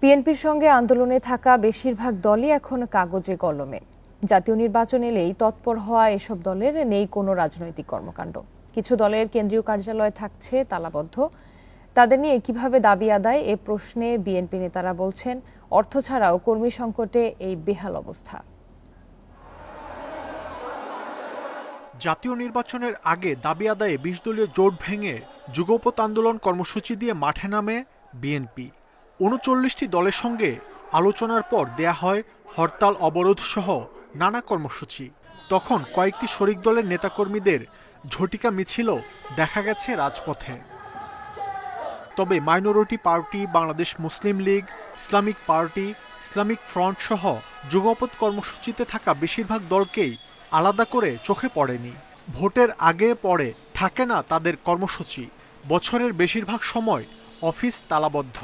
বিএনপির সঙ্গে আন্দোলনে থাকা বেশিরভাগ দলই এখন কাগজে কলমে। জাতীয় নির্বাচন এলেই তৎপর হওয়া এসব দলের নেই কোনো রাজনৈতিক কর্মকাণ্ড। কিছু দলের কেন্দ্রীয় কার্যালয় থাকছে তালাবদ্ধ। তাদের নিয়ে কিভাবে দাবি আদায় এ প্রশ্নে বিএনপি নেতারা বলছেন, অর্থ ছাড়াও কর্মী সংকটে এই বেহাল অবস্থা। জাতীয় নির্বাচনের আগে দাবি আদায়ে ২০ দলীয় জোট ভেঙে যুগপৎ আন্দোলন কর্মসূচি দিয়ে মাঠে নামে বিএনপি। ৩৯টি দলের সঙ্গে আলোচনার পর দেয়া হয় হরতাল, অবরোধ সহ নানা কর্মসূচি। তখন কয়েকটি শরিক দলের নেতাকর্মীদের ঝটিকা মিছিলও দেখা গেছে রাজপথে। তবে minority party, Bangladesh Muslim League, Islamic Party, Islamic Front সহ যুগপৎ কর্মসূচিতে থাকা বেশিরভাগ দলকেই আলাদা করে চোখে পড়েনি। ভোটের আগে পরে থাকে না তাদের কর্মসূচি। বছরের বেশিরভাগ সময় অফিস তালাবদ্ধ।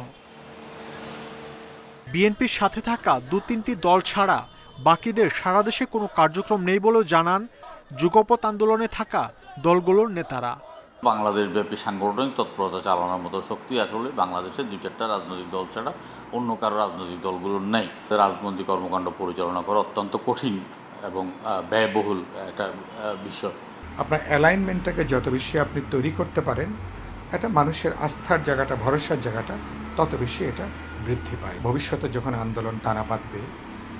বিএনপির সাথে থাকা ২-৩টি দল ছাড়া বাকিদের সারা দেশে কোনো কার্যক্রম নেই বলেও জানান যুগপৎ আন্দোলনে থাকা দলগুলোর নেতারা। বাংলাদেশ ব্যাপী সাংগঠনিক তৎপরতা চালানোর মতো শক্তি আসলে বাংলাদেশের ২-৪টা রাজনৈতিক দল ছাড়া অন্য কারো রাজনৈতিক দলগুলোর নেই। রাজনৈতিক কর্মকাণ্ড পরিচালনা করা অত্যন্ত কঠিন এবং ব্যয়বহুল একটা বিষয়। আপনার অ্যালাইনমেন্টটাকে যত বেশি আপনি তৈরি করতে পারেন, এটা মানুষের আস্থার জায়গাটা, ভরসার জায়গাটা তত বেশি এটা বৃদ্ধি পায়। ভবিষ্যতে যখন আন্দোলন টানা বাঁধবে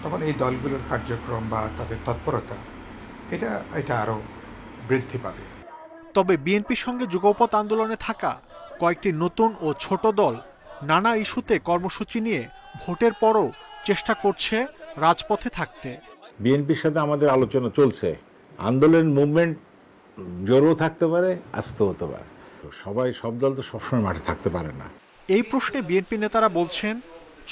তখন এই দলগুলোর কার্যক্রম বা তাদের তৎপরতা এটা আরও বৃদ্ধি পাবে। তবে বিএনপির সঙ্গে যুগপৎ আন্দোলনে থাকা কয়েকটি নতুন ও ছোট দল নানা ইস্যুতে কর্মসূচি নিয়ে ভোটের পরও চেষ্টা করছে রাজপথে থাকতে। বিএনপির সাথে আমাদের আলোচনা চলছে। আন্দোলন মুভমেন্ট জোরও থাকতে পারে, আস্তে হতে পারে। সব দল তো সবসময় মাঠে থাকতে পারে না। এই প্রশ্নে বিএনপি নেতারা বলছেন,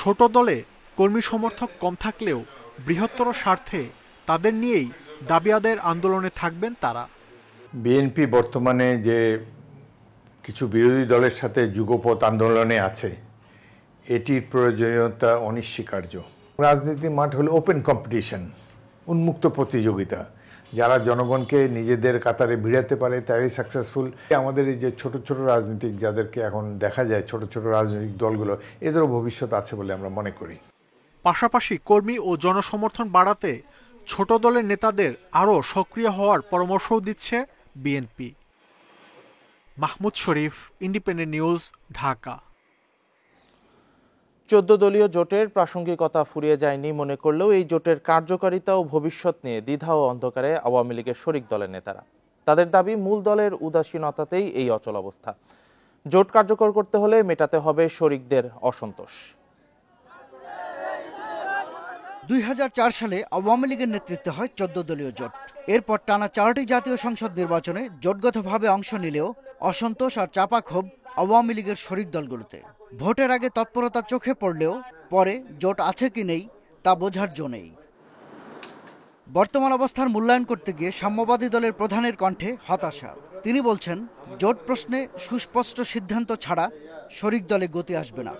ছোট দলে কর্মী সমর্থক কম থাকলেও বৃহত্তর স্বার্থে তাদের নিয়েই দাবি আদায়ের আন্দোলনে থাকবেন তারা। বিএনপি বর্তমানে যে কিছু বিরোধী দলের সাথে যুগপৎ আন্দোলনে আছে, এটির প্রয়োজনীয়তা অনস্বীকার্য। রাজনীতি মাঠ হলো ওপেন কম্পিটিশন, উন্মুক্ত প্রতিযোগিতা। যারা জনগণকে নিজেদের কাতারে ভিড়াতে পারে তারাই সাকসেসফুল। আমাদের এই যে ছোট ছোট রাজনীতিক যাদেরকে এখন দেখা যায়, ছোট ছোট রাজনৈতিক দলগুলো, এদেরও ভবিষ্যৎ আছে বলে আমরা মনে করি। পাশাপাশি কর্মী ও জনসমর্থন বাড়াতে ছোট দলের নেতাদের আরও সক্রিয় হওয়ার পরামর্শও দিচ্ছে বিএনপি। মাহমুদ শরীফ, ইন্ডিপেন্ডেন্ট নিউজ, ঢাকা। ১৪ দলীয় জোটের প্রাসঙ্গিকতা ফুরিয়ে যায়নি মনে করলেও এই জোটের কার্যকারিতা ও ভবিষ্যৎ নিয়ে দ্বিধা ও অন্ধকারে আওয়ামী লীগের শরিক দলের নেতারা। তাদের দাবি, মূল দলের উদাসীনতাতেই এই অচল অবস্থা। জোট কার্যকর করতে হলে মেটাতে হবে শরিকদের অসন্তোষ। ২০০৪ সালে আওয়ামী লীগের নেতৃত্বে হয় ১৪ দলীয় জোট। এরপর টানা 4টি জাতীয় সংসদ নির্বাচনে জোটগতভাবে অংশ নিলেও অসন্তোষ আর চাপা ক্ষোভ আওয়ামী লীগের শরিক দলগুলোতে। ভোটের আগে তৎপরতা চোখে পড়লেও পরে জোট আছে কি নেই তা বোঝার জো নেই। বর্তমান অবস্থার মূল্যায়ন করতে গিয়ে সাম্যবাদী দলের প্রধানের কণ্ঠে হতাশা। তিনি বলছেন, জোট প্রশ্নে সুস্পষ্ট সিদ্ধান্ত ছাড়া শরিক দলে গতি আসবে না।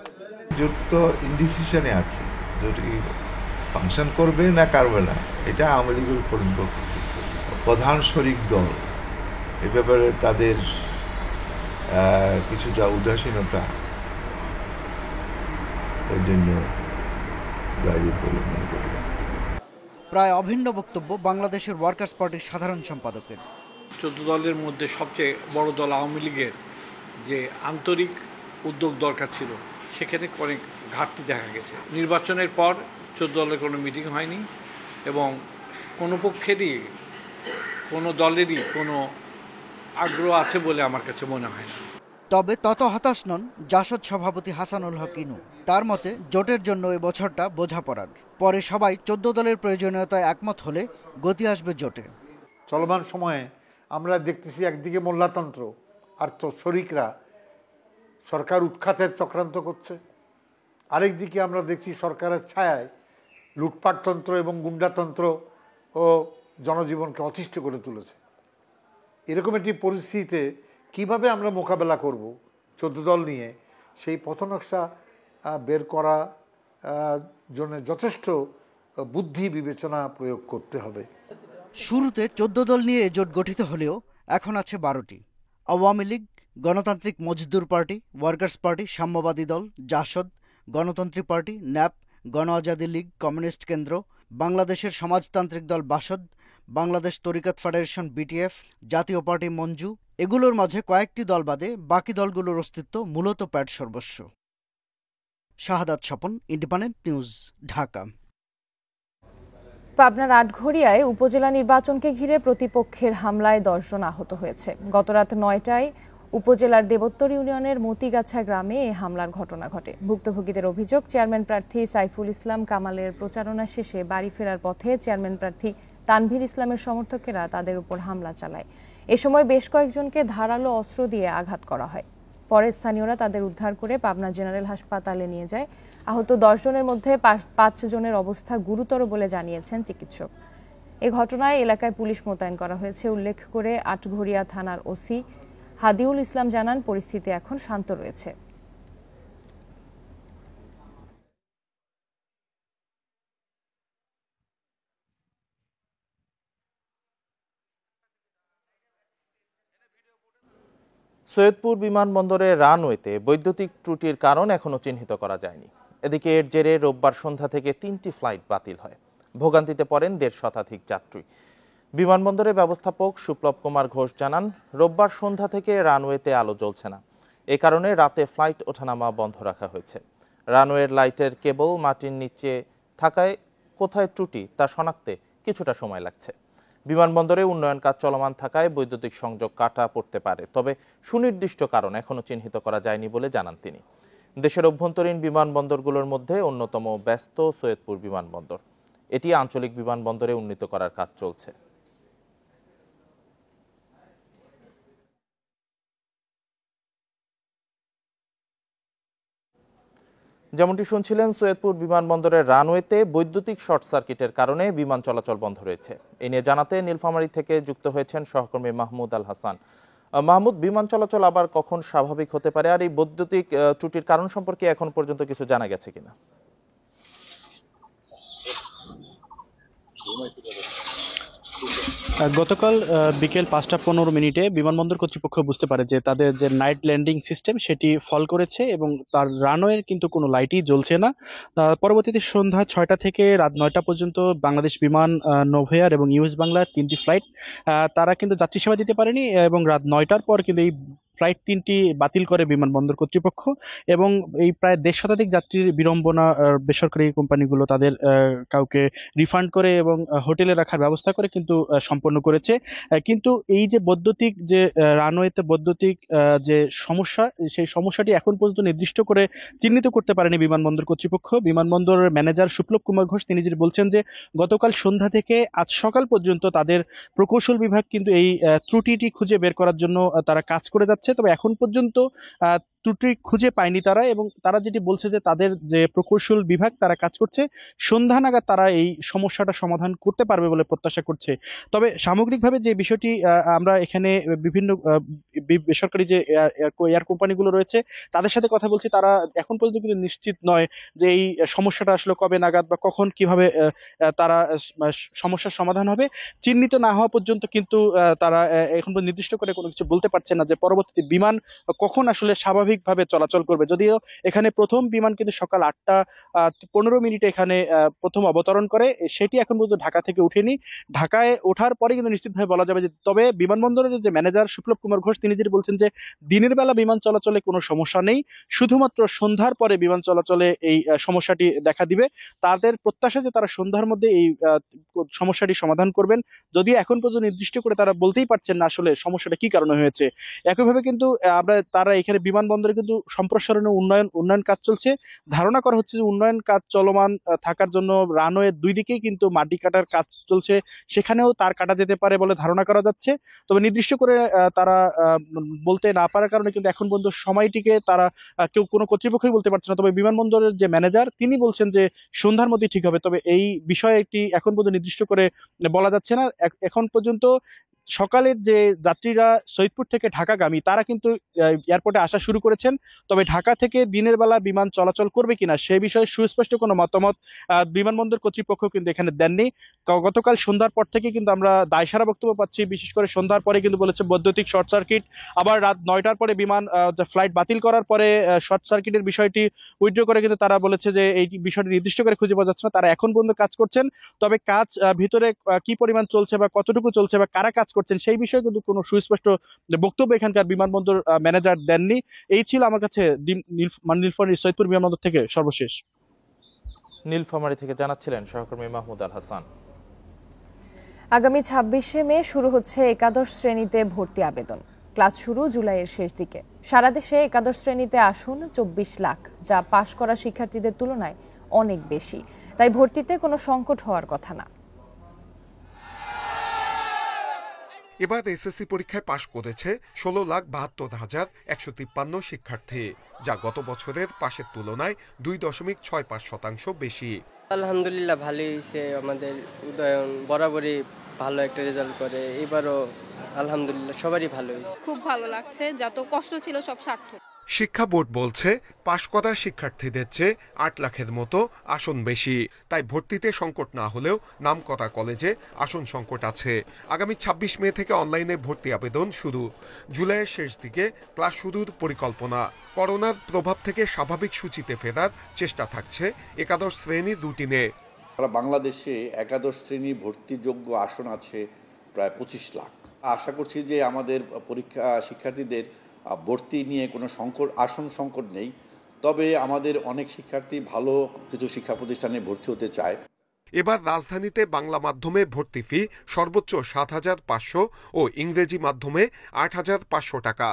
জোট তো ইনডিসিশনে আছে, জোট ফাংশন করবে না করবে না এটা আওয়ামী লীগের উপর নির্ভর করতেছে। প্রধান শরিক দল এ ব্যাপারে তাদের কিছুটা উদাসীনতা এর জন্য দায়ী বলে মনে করি। প্রায় অভিন্ন বক্তব্য বাংলাদেশের ওয়ার্কার্স পার্টির সাধারণ সম্পাদকের। 14 দলের মধ্যে সবচেয়ে বড় দল আওয়ামী লীগের যে আন্তরিক উদ্যোগ দরকার ছিল, সেখানে অনেক ঘাটতি দেখা গেছে। নির্বাচনের পর 14 দলের কোনো মিটিং হয়নি এবং কোনো পক্ষেরই, কোনো দলেরই কোনো আগ্রহ আছে বলে আমার কাছে মনে হয় না। তবে তত হতাশ নন জাসদ সভাপতি হাসানুল হক ইনু। তার মতে, জোটের জন্য এ বছরটা বোঝাপড়ার। পরে সবাই 14 দলের প্রয়োজনীয়তায় একমত হলে গতি আসবে জোটে। চলমান সময়ে আমরা দেখতেছি একদিকে মোল্লাতন্ত্র আর তো শরিকরা সরকার উৎখাতের চক্রান্ত করছে, আরেকদিকে আমরা দেখছি সরকারের ছায়ায় লুটপাটতন্ত্র এবং গুন্ডাতন্ত্র ও জনজীবনকে অতিষ্ঠ করে তুলেছে। এরকম একটি পরিস্থিতিতে কিভাবে আমরা মোকাবেলা করব 14 দল নিয়ে, সেই পথনকশা বের করা জন্য যথেষ্ট বুদ্ধি বিবেচনা প্রয়োগ করতে হবে। শুরুতে 14 দল নিয়ে জোট গঠিত হলেও এখন আছে 12টি। আওয়ামী লীগ, গণতান্ত্রিক মজদুর পার্টি, ওয়ার্কার্স পার্টি, সাম্যবাদী দল, জাসদ, গণতন্ত্রী পার্টি, ন্যাপ, গণ আজাদি লীগ, কমিউনিস্ট কেন্দ্র, বাংলাদেশের সমাজতান্ত্রিক দল বাসদ, বাংলাদেশ তরিকত ফেডারেশন বিটিএফ, জাতীয় পার্টি মঞ্জু, এগুলোর মাঝে কয়েকটি দল বাদে বাকি দলগুলোর অস্তিত্ব মূলত প্যাট সর্বস্ব। শাহাদাত স্বপন, ইন্ডিপেন্ডেন্ট নিউজ, ঢাকা। পাবনার আটঘরিয়ায় উপজেলা নির্বাচনকে ঘিরে প্রতিপক্ষের হামলায় 10 জন আহত হয়েছে। গতরাত 9টায় উপজেলার দেবোত্তর ইউনিয়নের মতিগাছা গ্রামে এই হামলার ঘটনা ঘটে। ভুক্তভোগীদের অভিযোগ, চেয়ারম্যান প্রার্থী সাইফুল ইসলাম কামালের প্রচারণা শেষে বাড়ি ফেরার পথে চেয়ারম্যান প্রার্থী তানভীর ইসলামের সমর্থকেরা তাদের উপর হামলা চালায়। এ সময় বেশ কয়েকজনকে ধারালো অস্ত্র দিয়ে আঘাত করা হয়। পরে স্থানীয়রা তাদের উদ্ধার করে পাবনা জেনারেল হাসপাতালে নিয়ে যায়। আহত 10 জনের মধ্যে 5 জনের অবস্থা গুরুতর বলে জানিয়েছেন চিকিৎসক। এ ঘটনায় এলাকায় পুলিশ মোতায়েন করা হয়েছে উল্লেখ করে আটঘরিয়া থানার ওসি হাদিউল ইসলাম জানান, পরিস্থিতি এখন শান্ত রয়েছে। সৈয়দপুর বিমানবন্দরের রানওয়েতে বৈদ্যুতিক ত্রুটির কারণ এখনো চিহ্নিত করা যায়নি। এদিকে এর জেরে রোববার সন্ধ্যা থেকে 3টি ফ্লাইট বাতিল হয়। ভোগান্তিতে পড়েন 150 শতাধিক যাত্রী। বিমানবন্দরের ব্যবস্থাপক সুপ্লব কুমার ঘোষ জানান, রোববার সন্ধ্যা থেকে রানওয়েতে আলো জ্বলছে না। এ কারণে রাতে ফ্লাইট ওঠানামা বন্ধ রাখা হয়েছে। রানওয়ের লাইটের কেবল মাটির নিচে থাকায় কোথায় ত্রুটি তা শনাক্তে কিছুটা সময় লাগছে। বিমানবন্দরে উন্নয়ন কাজ চলমান থাকায় বৈদ্যুতিক সংযোগ কাটা পড়তে পারে, তবে সুনির্দিষ্ট কারণ এখনো চিহ্নিত করা যায়নি বলে জানান তিনি। দেশের অভ্যন্তরীণ বিমানবন্দরগুলোর মধ্যে অন্যতম ব্যস্ত সৈয়দপুর বিমানবন্দর। এটি আঞ্চলিক বিমানবন্দরে উন্নীত করার কাজ চলছে। যেমনটি শুনছিলেন, সৈয়দপুর বিমানবন্দরের রানওয়েতে বৈদ্যুতিক শর্ট সার্কিটের কারণে বিমান চলাচল বন্ধ রয়েছে। এ নিয়ে জানাতে নীলফামারী থেকে যুক্ত হয়েছেন সহকর্মী মাহমুদ আল হাসান। মাহমুদ, বিমান চলাচল আবার কখন স্বাভাবিক হতে পারে, আর এই বৈদ্যুতিক ত্রুটির কারণ সম্পর্কে এখন পর্যন্ত কিছু জানা গেছে কিনা? গতকাল বিকেল 5:15 বিমানবন্দর কর্তৃপক্ষ বুঝতে পারে যে তাদের যে নাইট ল্যান্ডিং সিস্টেম সেটি ফল করেছে এবং তার রানওয়ের কিন্তু কোনো লাইটই জ্বলছে না। পরবর্তীতে সন্ধ্যা 6টা থেকে রাত 9টা পর্যন্ত বাংলাদেশ বিমান, নোভেয়ার এবং ইউএস বাংলার 3টি ফ্লাইট তারা কিন্তু যাত্রী সেবা দিতে পারেনি এবং রাত 9টার পর কিন্তু এই ফ্লাইট 3টি বাতিল করে বিমানবন্দর কর্তৃপক্ষ এবং এই প্রায় 150 শতাধিক যাত্রীর বিড়ম্বনা বেসরকারি কোম্পানিগুলো তাদের কাউকে রিফান্ড করে এবং হোটেলে রাখার ব্যবস্থা করে কিন্তু সম্পন্ন করেছে। কিন্তু এই যে বৈদ্যুতিক যে রানওয়েতে বৈদ্যুতিক যে সমস্যা, সেই সমস্যাটি এখন পর্যন্ত নির্দিষ্ট করে চিহ্নিত করতে পারেনি বিমানবন্দর কর্তৃপক্ষ। বিমানবন্দরের ম্যানেজার সুপ্লব কুমার ঘোষ তিনি যেটি বলছেন যে গতকাল সন্ধ্যা থেকে আজ সকাল পর্যন্ত তাদের প্রকৌশল বিভাগ কিন্তু এই ত্রুটিটি খুঁজে বের করার জন্য তারা কাজ করে যাচ্ছে, তবে এখন পর্যন্ত ত্রুটি খুঁজে পায়নি তারা, এবং তারা যেটি বলছে যে তাদের যে প্রকৌশল বিভাগ তারা কাজ করছে, সন্ধ্যা নাগাদ তারা এই সমস্যাটা সমাধান করতে পারবে বলে প্রত্যাশা করছে। তবে সামগ্রিকভাবে যে বিষয়টি আমরা এখানে বিভিন্ন বেসরকারি যে এয়ার কোম্পানিগুলো রয়েছে তাদের সাথে কথা বলছি, তারা এখন পর্যন্ত কিন্তু নিশ্চিত নয় যে এই সমস্যাটা আসলে কবে নাগাদ বা কখন কিভাবে তারা সমস্যার সমাধান হবে। চিহ্নিত না হওয়া পর্যন্ত কিন্তু তারা এখন নির্দিষ্ট করে কোনো কিছু বলতে পারছে না যে পরবর্তী বিমান কখন আসলে স্বাভাবিকভাবে চলাচল করবে। যদিও এখানে প্রথম বিমান কিন্তু সকাল 8:15 এখানে প্রথম অবতরণ করে, সেটি এখন পর্যন্ত ঢাকা থেকে উঠেনি। ঢাকায় ওঠার পরে কিন্তু নিশ্চিতভাবে বলা যাবে যে, তবে বিমানবন্দরের যে ম্যানেজার সুপ্লব কুমার ঘোষ তিনি যেটি বলছেন যে দিনের বেলা বিমান চলাচলে কোনো সমস্যা নেই, শুধুমাত্র সন্ধ্যার পরে বিমান চলাচলে এই সমস্যাটি দেখা দিবে। তাদের প্রত্যাশা যে তারা সন্ধ্যার মধ্যে এই সমস্যাটি সমাধান করবেন, যদিও এখন পর্যন্ত নির্দিষ্ট করে তারা বলতেই পারছেন না আসলে সমস্যাটা কি কারণে হয়েছে। একইভাবে কিন্তু তারা এখানে বিমানবন্দরে কিন্তু সম্প্রসারণ ও উন্নয়ন কাজ চলছে। ধারণা করা হচ্ছে যে উন্নয়ন কাজ চলমান থাকার জন্য রানওয়ে দুই দিকেই কিন্তু মাটি কাটার কাজ চলছে, সেখানেও তার কাটা যেতে পারে বলে ধারণা করা যাচ্ছে। তবে নির্দিষ্ট করে তারা বলতে না পারার কারণে কিন্তু এখন পর্যন্ত সময়টিকে তারা কেউ কোনো কর্তৃপক্ষই বলতে পারছে না। তবে বিমানবন্দরের যে ম্যানেজার তিনি বলছেন যে সন্ধ্যার মধ্যে ঠিক হবে, তবে এই বিষয়ে একটি এখন পর্যন্ত নির্দিষ্ট করে বলা যাচ্ছে না। এখন পর্যন্ত সকালের যে যাত্রীরা সৈয়দপুর থেকে ঢাকাগামী তারা কিন্তু এয়ারপোর্টে আসা শুরু করেছেন। তবে ঢাকা থেকে দিনের বেলা বিমান চলাচল করবে কিনা সে বিষয়ে সুস্পষ্ট কোনো মতামত বিমানবন্দর কর্তৃপক্ষ কিন্তু এখানে দেননি। গতকাল সন্ধ্যার পর থেকে কিন্তু আমরা দায়সারা বক্তব্য পাচ্ছি, বিশেষ করে সন্ধ্যার পরে কিন্তু বলেছে বৈদ্যুতিক শর্ট সার্কিট, আবার রাত 9টার পরে বিমান ফ্লাইট বাতিল করার পরে শর্ট সার্কিটের বিষয়টি উইথড্র করে কিন্তু তারা বলেছে যে এই বিষয়টি নির্দিষ্ট করে খুঁজে পাওয়া যাচ্ছে না। তারা এখন পর্যন্ত কাজ করছেন, তবে কাজ ভিতরে কি পরিমাণ চলছে বা কতটুকু চলছে বা কারা কাজ করছেন সেই বিষয়ে কিন্তু কোনো সুস্পষ্ট বক্তব্য এখানকার বিমানবন্দর ম্যানেজার দেননি। এই ছিল আমার কাছে নীলফামারী সৈয়দপুর বিমানবন্দর থেকে সর্বশেষ। নীলফামারী থেকে জানাচ্ছিলেন সহকর্মী মাহমুদ আল হাসান। আগামী 26শে মে শুরু হচ্ছে একাদশ শ্রেণীতে ভর্তি আবেদন। ক্লাস শুরু জুলাইয়ের শেষ দিকে। সারা দেশে একাদশ শ্রেণীতে আসন 24 লাখ, যা পাশ করা শিক্ষার্থীদের তুলনায় অনেক বেশি। তাই ভর্তিতে কোনো সংকট হওয়ার কথা না। এবার এসএসসি পরীক্ষায় পাশ করেছে 16,72,153 শিক্ষার্থী, যা গত বছরের পাশের তুলনায় 2.65% বেশি। আলহামদুলিল্লাহ ভালোই হয়েছে, আমাদের উদয়ন বরাবরই ভালো একটা রেজাল্ট করে, এবারও আলহামদুলিল্লাহ সবারই ভালো হয়েছে। খুব ভালো লাগছে, যত কষ্ট ছিল সব সার্থক। শিক্ষা বোর্ড বলছে পাশ করা শিক্ষার্থীদের চেয়ে 8 লাখের মতো আসন বেশি, তাই ভর্তিতে সংকট না হলেও নামকরা কলেজে আসন সংকট আছে। আগামী 26 মে থেকে অনলাইনে ভর্তি আবেদন শুরু। জুলাইয়ের শেষ দিকে ক্লাস শুরুর পরিকল্পনা। করোনার প্রভাব থেকে স্বাভাবিক সূচিতে ফেরার চেষ্টা থাকছে একাদশ শ্রেণীর রুটিনে। বাংলাদেশে একাদশ শ্রেণী ভর্তিযোগ্য আসন আছে প্রায় 25 লাখ। আশা করছি যে আমাদের পরীক্ষা শিক্ষার্থীদের ভর্তি নিয়ে কোনো আসন সংকট নেই, তবে আমাদের অনেক শিক্ষার্থী ভালো কিছু শিক্ষা প্রতিষ্ঠানে ভর্তি হতে চায়। এবার রাজধানীতে বাংলা মাধ্যমে ভর্তি ফি সর্বোচ্চ 7,500 ও ইংরেজি মাধ্যমে 8,500 টাকা।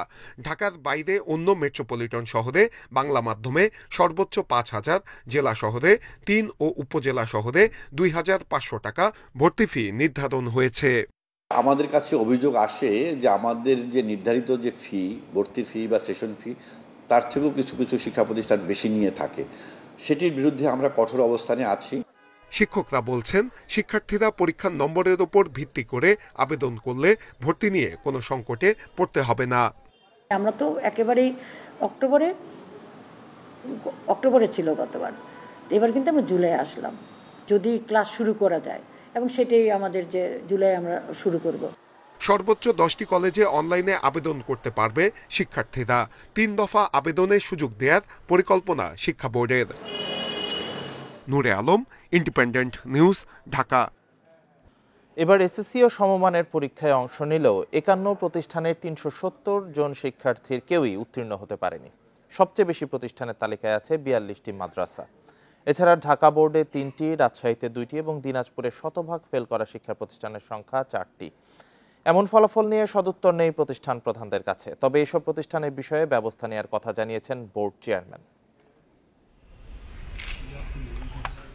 ঢাকার বাইরে অন্য মেট্রোপলিটন শহরে বাংলা মাধ্যমে সর্বোচ্চ 5,000, জেলা শহরে 3 ও উপজেলা শহরে 2,500 টাকা ভর্তি ফি নির্ধারণ হয়েছে। আমাদের কাছে অভিযোগ আসে যে আমাদের যে নির্ধারিত যে ফি, ভর্তির ফি বা সেশন ফি, তার থেকেও কিছু কিছু শিক্ষা প্রতিষ্ঠান বেশি নিয়ে থাকে। সেটির বিরুদ্ধে আমরা কঠোর অবস্থানে আছি। শিক্ষকরা বলছেন শিক্ষার্থীরা পরীক্ষার নম্বরের উপর ভিত্তি করে আবেদন করলে ভর্তি নিয়ে কোনো সংকটে পড়তে হবে না। আমরা তো একেবারেই অক্টোবরে ছিল গতবার, এবার কিন্তু আমরা জুলাই আসলাম, যদি ক্লাস শুরু করা যায়, এবং সেটাই আমাদের যে জুলাই আমরা শুরু করব। সর্বোচ্চ 10টি কলেজে অনলাইনে আবেদন করতে পারবে শিক্ষার্থীরা। 3 দফা আবেদনের সুযোগ দেওয়ার পরিকল্পনা শিক্ষা বোর্ডের। নূরে আলম, ইন্ডিপেন্ডেন্ট নিউজ, ঢাকা। এবার এসএসসি ও সমমানের পরীক্ষায় অংশ নিলেও 51 প্রতিষ্ঠানের 370 জন শিক্ষার্থীর কেউই উত্তীর্ণ হতে পারেনি। সবচেয়ে বেশি প্রতিষ্ঠানের তালিকায় আছে 42টি মাদ্রাসা। এছাড়া ঢাকা বোর্ডে 3টি, রাজশাহীতে 2টি এবং দিনাজপুরে শতভাগ ফেল করা শিক্ষা প্রতিষ্ঠানের সংখ্যা 4টি। এমন ফলাফল নিয়ে সদুত্তর নেই প্রতিষ্ঠান প্রধানদের কাছে। তবে এসব প্রতিষ্ঠানের বিষয়ে ব্যবস্থা নেওয়ার কথা জানিয়েছেন বোর্ড চেয়ারম্যান।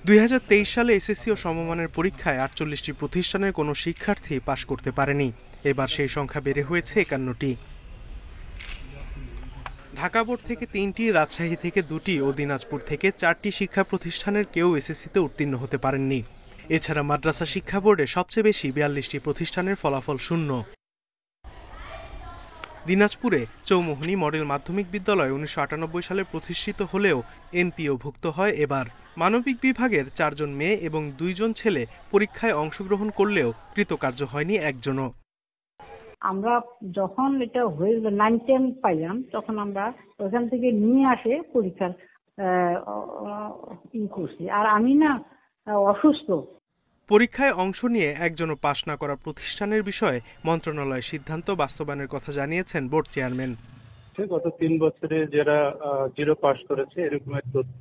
2023 সালে এসএসসি ও সমমানের পরীক্ষায় 48টি প্রতিষ্ঠানের কোনো শিক্ষার্থী পাশ করতে পারেনি। এবার সেই সংখ্যা বেড়ে হয়েছে 51টি। ঢাকা বোর্ড থেকে 3টি, রাজশাহী থেকে 2টি ও দিনাজপুর থেকে 4টি শিক্ষা প্রতিষ্ঠানের কেউ এসএসসিতে উত্তীর্ণ হতে পারেননি। এছাড়া মাদ্রাসা শিক্ষা বোর্ডে সবচেয়ে বেশি 42টি প্রতিষ্ঠানের ফলাফল শূন্য। দিনাজপুরে চৌমুহনী মডেল মাধ্যমিক বিদ্যালয় 1998 সালে প্রতিষ্ঠিত হলেও এনপিওভুক্ত হয় এবার। মানবিক বিভাগের 4 জন মেয়ে এবং 2 জন ছেলে পরীক্ষায় অংশগ্রহণ করলেও কৃতকার্য হয়নি একজনও। আমরা যখন এটা হয়ে 9-10 পাইলাম, তখন আমরা ওখান থেকে নিয়ে আসে পরীক্ষার করছি। আর আমি না অসুস্থ। পরীক্ষায় অংশ নিয়ে একজনও পাশ না করা প্রতিষ্ঠানের বিষয়ে মন্ত্রণালয়ের সিদ্ধান্ত বাস্তবায়নের কথা জানিয়েছেন বোর্ড চেয়ারম্যান। গত 3 বছরে যারা 0 পাস করেছে এরকমের তথ্য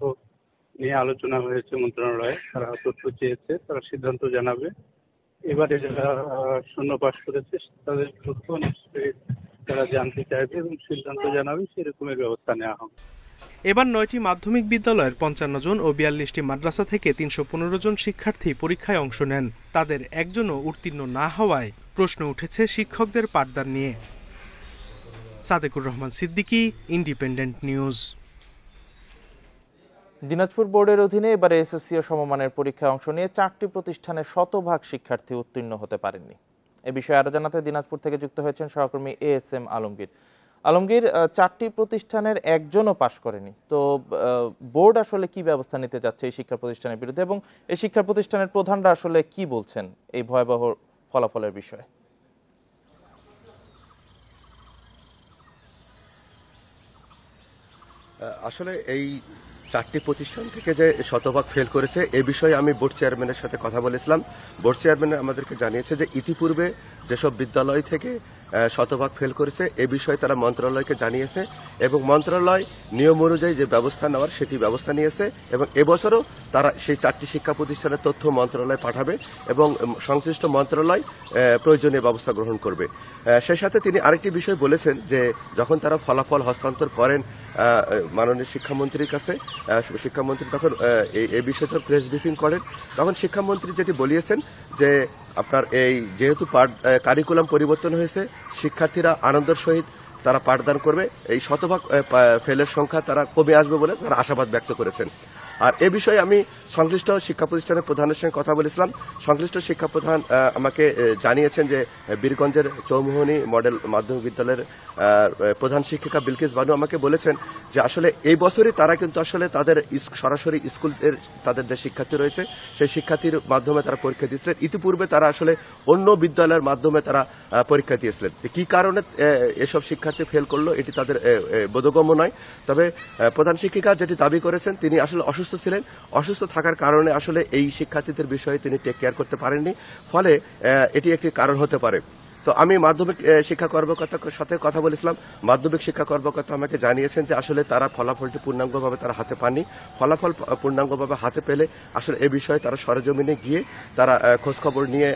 নিয়ে আলোচনা হয়েছে মন্ত্রণালয়ে। তারা তথ্য চেয়েছে, তারা সিদ্ধান্ত জানাবে। এবারে যারা 0 পাস করেছে তাদের তথ্য নিশ্চয়ই তারা জানতে চাইবে এবং সিদ্ধান্ত জানাবে, সেরকমের ব্যবস্থা নেওয়া হবে। এবার 9টি মাধ্যমিক বিদ্যালয়ের 55 জন ও 42টি মাদ্রাসা থেকে 315 জন শিক্ষার্থী পরীক্ষায় অংশ নেন। তাদের একজনও উত্তীর্ণ না হওয়ায় প্রশ্ন উঠেছে শিক্ষকদের পাঠদান নিয়ে। Sadekur Rahman Siddiqui, Independent News. দিনাজপুর বোর্ডের অধীনে এবারে এসএসসি ও সমমানের পরীক্ষায় অংশ নিয়ে 4টি প্রতিষ্ঠানের শতভাগ শিক্ষার্থী উত্তীর্ণ হতে পারেননি। এ বিষয়ে আরো জানাতে দিনাজপুর থেকে যুক্ত হয়েছেন সহকর্মী ASM আলমগীর। আলমগীর, 4টি প্রতিষ্ঠানের একজনও পাশ করেনি, তো বোর্ড আসলে কি ব্যবস্থা নিতে যাচ্ছে এই শিক্ষা প্রতিষ্ঠানের বিরুদ্ধে, এবং এই শিক্ষা প্রতিষ্ঠানের প্রধানরা আসলে কি বলছেন এই ভয়াবহ ফলাফলের বিষয়ে? আসলে এই 4টি প্রতিষ্ঠান থেকে যে শতভাগ ফেল করেছে এ বিষয়ে আমি বোর্ড চেয়ারম্যানের সাথে কথা বলেছিলাম। বোর্ড চেয়ারম্যান আমাদেরকে জানিয়েছে যে ইতিপূর্বে যেসব বিদ্যালয় থেকে শতভাগ ফেল করেছে এ বিষয়ে তারা মন্ত্রণালয়কে জানিয়েছে এবং মন্ত্রণালয় নিয়ম অনুযায়ী যে ব্যবস্থা নেওয়ার সেটি ব্যবস্থা নিয়েছে এবং এবছরও তারা সেই 4টি শিক্ষা প্রতিষ্ঠানের তথ্য মন্ত্রণালয় পাঠাবে এবং সংশ্লিষ্ট মন্ত্রণালয় প্রয়োজনীয় ব্যবস্থা গ্রহণ করবে। সেই সাথে তিনি আরেকটি বিষয় বলেছেন যে যখন তারা ফলাফল হস্তান্তর করেন মাননীয় শিক্ষামন্ত্রীর কাছে, শিক্ষামন্ত্রী তখন এই বিষয়ে যখন প্রেস ব্রিফিং করেন তখন শিক্ষামন্ত্রী যেটি বলিয়েছেন যে আপনার এই যেহেতু কারিকুলাম পরিবর্তন হয়েছে শিক্ষার্থীরা আনন্দের সহিত তারা পাঠদান করবে, এই শতভাগ ফেলের সংখ্যা তারা কমে আসবে বলে তারা আশাবাদ ব্যক্ত করেছেন। আর এ বিষয়ে আমি সংশ্লিষ্ট শিক্ষা প্রতিষ্ঠানের প্রধানের সঙ্গে কথা বলেছিলাম। সংশ্লিষ্ট শিক্ষা প্রধান আমাকে জানিয়েছেন যে বীরগঞ্জের চৌমুহনী মডেল মাধ্যমিক বিদ্যালয়ের প্রধান শিক্ষিকা বিলকিস বানু আমাকে বলেছেন যে আসলে এই বছরই তারা কিন্তু আসলে তাদের সরাসরি স্কুলের তাদের যে শিক্ষার্থী রয়েছে সেই শিক্ষার্থীর মাধ্যমে তারা পরীক্ষা দিয়েছিলেন। ইতিপূর্বে তারা আসলে অন্য বিদ্যালয়ের মাধ্যমে তারা পরীক্ষা দিয়েছিলেন। কি কারণে এসব শিক্ষার্থী ফেল করলো এটি তাদের বোধগম্য নয়। তবে প্রধান শিক্ষিকা যেটি দাবি করেছেন তিনি আসলে অসুস্থ ছিলেন, অসুস্থ থাকার কারণে আসলে এই শিক্ষার্থীদের বিষয়ে তিনি টেক কেয়ার করতে পারেননি, ফলে এটি একটি কারণ হতে পারে। তো আমি মাধ্যমিক শিক্ষা কর্মকর্তার সাথে কথা বলেছিলাম। মাধ্যমিক শিক্ষা কর্মকর্তা আমাকে জানিয়েছেন যে আসলে তারা ফলাফলটি পূর্ণাঙ্গভাবে তারা হাতে পাননি। ফলাফল পূর্ণাঙ্গভাবে হাতে পেলে আসলে এ বিষয়ে তারা সরেজমিনে গিয়ে তারা খোঁজখবর নিয়ে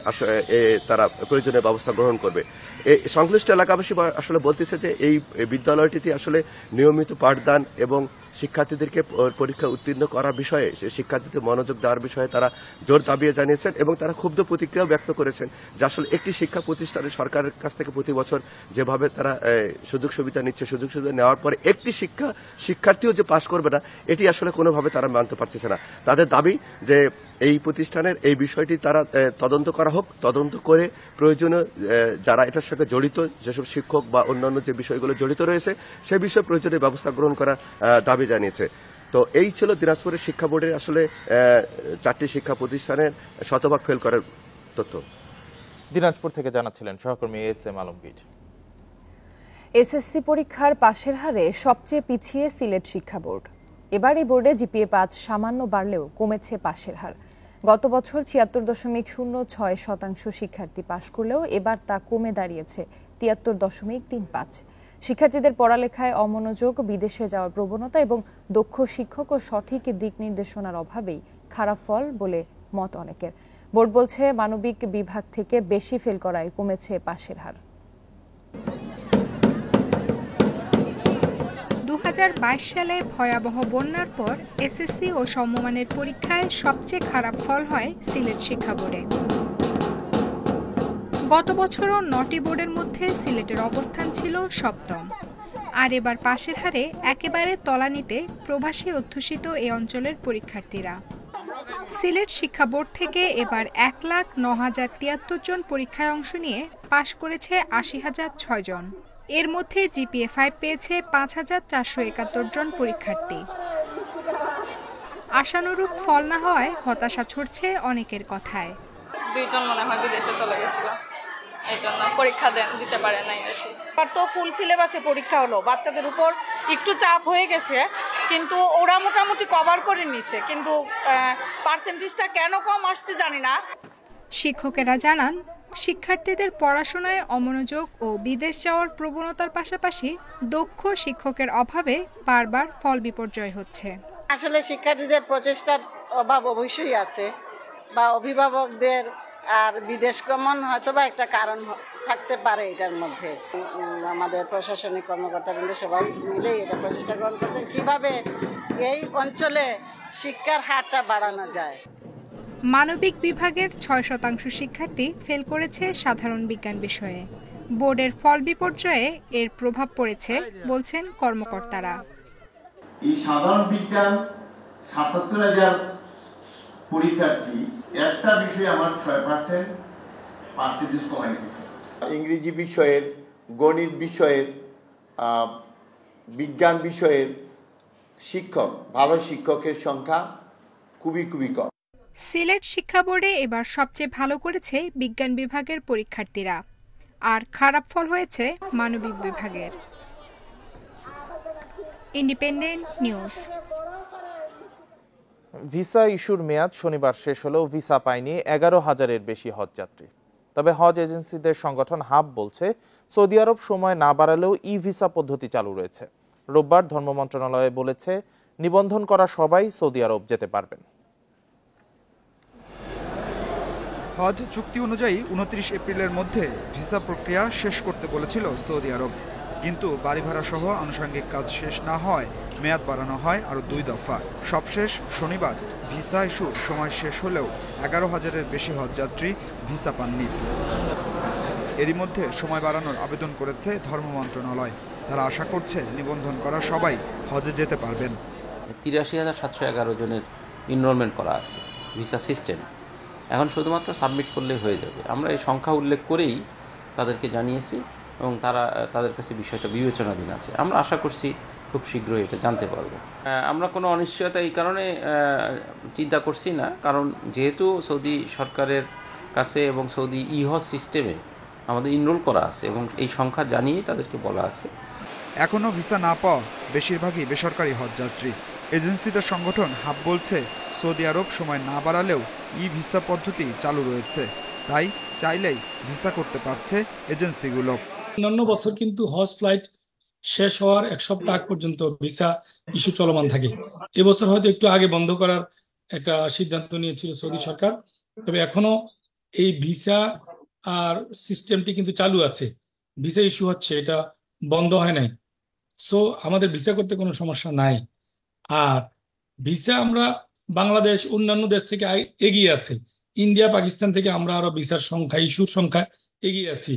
তারা প্রয়োজনীয় ব্যবস্থা গ্রহণ করবে। এই সংশ্লিষ্ট এলাকাবাসী আসলে বলতেছে যে এই বিদ্যালয়টিতে আসলে নিয়মিত পাঠদান এবং শিক্ষার্থীদেরকে পরীক্ষা উত্তীর্ণ করার বিষয়ে শিক্ষার্থীদের মনোযোগ দেওয়ার বিষয়ে তারা জোর দাবি জানিয়েছেন এবং তারা ক্ষুব্ধ প্রতিক্রিয়াও ব্যক্ত করেছেন যে আসলে একটি শিক্ষা প্রতিষ্ঠানে সরকারের কাছ থেকে প্রতি বছর যেভাবে তারা সুযোগ সুবিধা নিচ্ছে, সুযোগ সুবিধা নেওয়ার পরে একটি শিক্ষার্থীও যে পাশ করবে না এটি আসলে কোনোভাবে তারা মানতে পারতেছে না। তাদের দাবি যে এই প্রতিষ্ঠানের এই বিষয়টি তারা তদন্ত করা হোক, তদন্ত করে প্রয়োজনীয় যারা এটার সাথে জড়িত যেসব শিক্ষক বা অন্যান্য যে বিষয়গুলো জড়িত রয়েছে সে বিষয়ে প্রয়োজনীয় ব্যবস্থা গ্রহণ করা দাবি জানিয়েছে। তো এই ছিল দিনাজপুরের শিক্ষা বোর্ডের আসলে 4টি শিক্ষা প্রতিষ্ঠানের শতভাগ ফেল করার তথ্য। দিনাজপুর থেকে জানাচ্ছিলেন সহকর্মী ASM আলমগীর। এসএসসি পরীক্ষার পাশের হারে সবচেয়ে পিছিয়ে সিলেট শিক্ষা বোর্ড। এবার এই বোর্ডে জিপিএ 5 সামান্য বাড়লেও কমেছে পাশের হার। গত বছর 76.06% শিক্ষার্থী পাশ করলেও এবার তা কমে দাঁড়িয়েছে 73.35। শিক্ষার্থীদের পড়ালেখায় অমনোযোগ, বিদেশে যাওয়ার প্রবণতা এবং দক্ষ শিক্ষক ও সঠিক দিক নির্দেশনার অভাবেই খারাপ ফল বলে মত অনেকের। বোর্ড বলছে মানবিক বিভাগ থেকে বেশি ফেল করায় কমেছে পাশের হার। 2022 সালে ভয়াবহ বন্যার পর এসএসসি ও সমমানের পরীক্ষায় সবচেয়ে খারাপ ফল হয় সিলেট শিক্ষা বোর্ডে। গত বছরও 9টি বোর্ডের মধ্যে সিলেটের অবস্থান ছিল 7ম। আর এবার পাশের হারে একেবারে তলানিতে প্রবাসী অধ্যুষিত এই অঞ্চলের পরীক্ষার্থীরা। সিলেট শিক্ষা বোর্ড থেকে এবার 1,09,073 জন পরীক্ষায় অংশ নিয়ে পাশ করেছে 80,006 জন। এর মধ্যে জিপিএ 5 পেয়েছে 5,471 জন পরীক্ষার্থী। আশানুরূপ ফল না হওয়ায় হতাশা ছড়ছে অনেকের কথায়। 2 জন মনে হয় বিদেশে চলে গেছিল, এই জন্য পরীক্ষা দিতে পারে নাই বেশি। আর তো ফুল সিলেবাসে পরীক্ষা হলো, বাচ্চাদের উপর একটু চাপ হয়ে গেছে, কিন্তু ওরা মোটামুটি কভার করে নিচ্ছে, কিন্তু পার্সেন্টেজটা কেন কম আসছে জানি না। শিক্ষকেরা জানান শিক্ষার্থীদের পড়াশোনায় অমনোযোগ ও বিদেশ যাওয়ার প্রবণতার পাশাপাশি দক্ষ শিক্ষকের অভাবে বারবার ফল বিপর্যয় হচ্ছে। আসলে শিক্ষার্থীদের প্রচেষ্টার অভাব অবশ্যই আছে, বা অভিভাবকদের আর বিদেশ গমন হয়তো বা একটা কারণ থাকতে পারে এটার মধ্যে। আমাদের প্রশাসনিক কর্মকর্তাবৃন্দ সবাই মিলেই এটা প্রচেষ্টা গ্রহণ করছেন কিভাবে এই অঞ্চলে শিক্ষার হারটা বাড়ানো যায়। মানবিক বিভাগের 6% শিক্ষার্থী ফেল করেছে সাধারণ বিজ্ঞান বিষয়ে। বোর্ডের ফল বিপর্যয়ে এর প্রভাব পড়েছে বলছেন কর্মকর্তারা। এই সাধারণ বিজ্ঞান 77,000 পরীক্ষার্থী, একটা বিষয়ে আমার 6%, পার্সেন্টেজ কমাই দিয়েছে। ইংরেজি বিষয়ের, গণিত বিষয়ের, বিজ্ঞান বিষয়ের শিক্ষক, ভালো শিক্ষকের সংখ্যা খুবই কম। সিলেট শিক্ষা বোর্ডে এবার সবচেয়ে ভালো করেছে বিজ্ঞান বিভাগের পরীক্ষার্থীরা, আর খারাপ ফল হয়েছে মানবিক বিভাগের। Independent news. ভিসা ইস্যুর মেয়াদ শনিবার শেষ হলেও ভিসা পায়নি 11,000-এর বেশি হজযাত্রী। তবে হজ এজেন্সিদের সংগঠন হাব বলছে, সৌদি আরব সময় না বাড়ালেও ই ভিসা পদ্ধতি চালু রয়েছে। রোববার ধর্ম মন্ত্রণালয় বলেছে, নিবন্ধন করা সবাই সৌদি আরব যেতে পারবেন। হজ চুক্তি অনুযায়ী 29 এপ্রিলের মধ্যে ভিসা প্রক্রিয়া শেষ করতে বলেছিল সৌদি আরব, কিন্তু বাড়ি ভাড়া সহ আনুষঙ্গিক কাজ শেষ না হয় মেয়াদ বাড়ানো হয় আরও 2 দফা। সবশেষ শনিবার ভিসা ইস্যুর সময় শেষ হলেও 11,000-এর বেশি হজযাত্রী ভিসা পাননি। এরই মধ্যে সময় বাড়ানোর আবেদন করেছে ধর্ম মন্ত্রণালয়। তারা আশা করছে নিবন্ধন করা সবাই হজে যেতে পারবেন। 83,711 জনের এনরোলমেন্ট করা আছে ভিসা সিস্টেম। এখন শুধুমাত্র সাবমিট করলে হয়ে যাবে। আমরা এই সংখ্যা উল্লেখ করেই তাদেরকে জানিয়েছি এবং তাদের কাছে বিষয়টা বিবেচনাধীন আছে। আমরা আশা করছি খুব শীঘ্রই এটা জানতে পারবো। আমরা কোনো অনিশ্চয়তা এই কারণে চিন্তা করছি না, কারণ যেহেতু সৌদি সরকারের কাছে এবং সৌদি হজ সিস্টেমে আমাদের এনরোল করা আছে এবং এই সংখ্যা জানিয়েই তাদেরকে বলা আছে। এখনও ভিসা না পাওয়া বেশিরভাগই বেসরকারি হজযাত্রী। এজেন্সিদের সংগঠন হাব বলছে, সৌদি আরব সময় না বাড়ালেও ই ভিসা পদ্ধতি চালু রয়েছে, তাই চাইলেই ভিসা করতে পারছে এজেন্সিগুলো। অন্যান্য বছর কিন্তু হজ ফ্লাইট শেষ হওয়ার 1 সপ্তাহ আগ পর্যন্ত ভিসা ইস্যু চলমান থাকে। এবছর হয়তো একটু আগে বন্ধ করার একটা সিদ্ধান্ত নিয়েছিল সৌদি সরকার, তবে এখনো এই ভিসা আর সিস্টেমটি কিন্তু চালু আছে। ভিসা ইস্যু হচ্ছে, এটা বন্ধ হয় নাই। সো আমাদের ভিসা করতে কোনো সমস্যা নাই। আর ভিসা আমরা বাংলাদেশ অন্যান্য দেশ থেকে এগিয়ে আছে। ইন্ডিয়া, পাকিস্তান থেকে আমরা আরো ভিসার সংখ্যা, ইস্যুর সংখ্যা এগিয়ে আছি।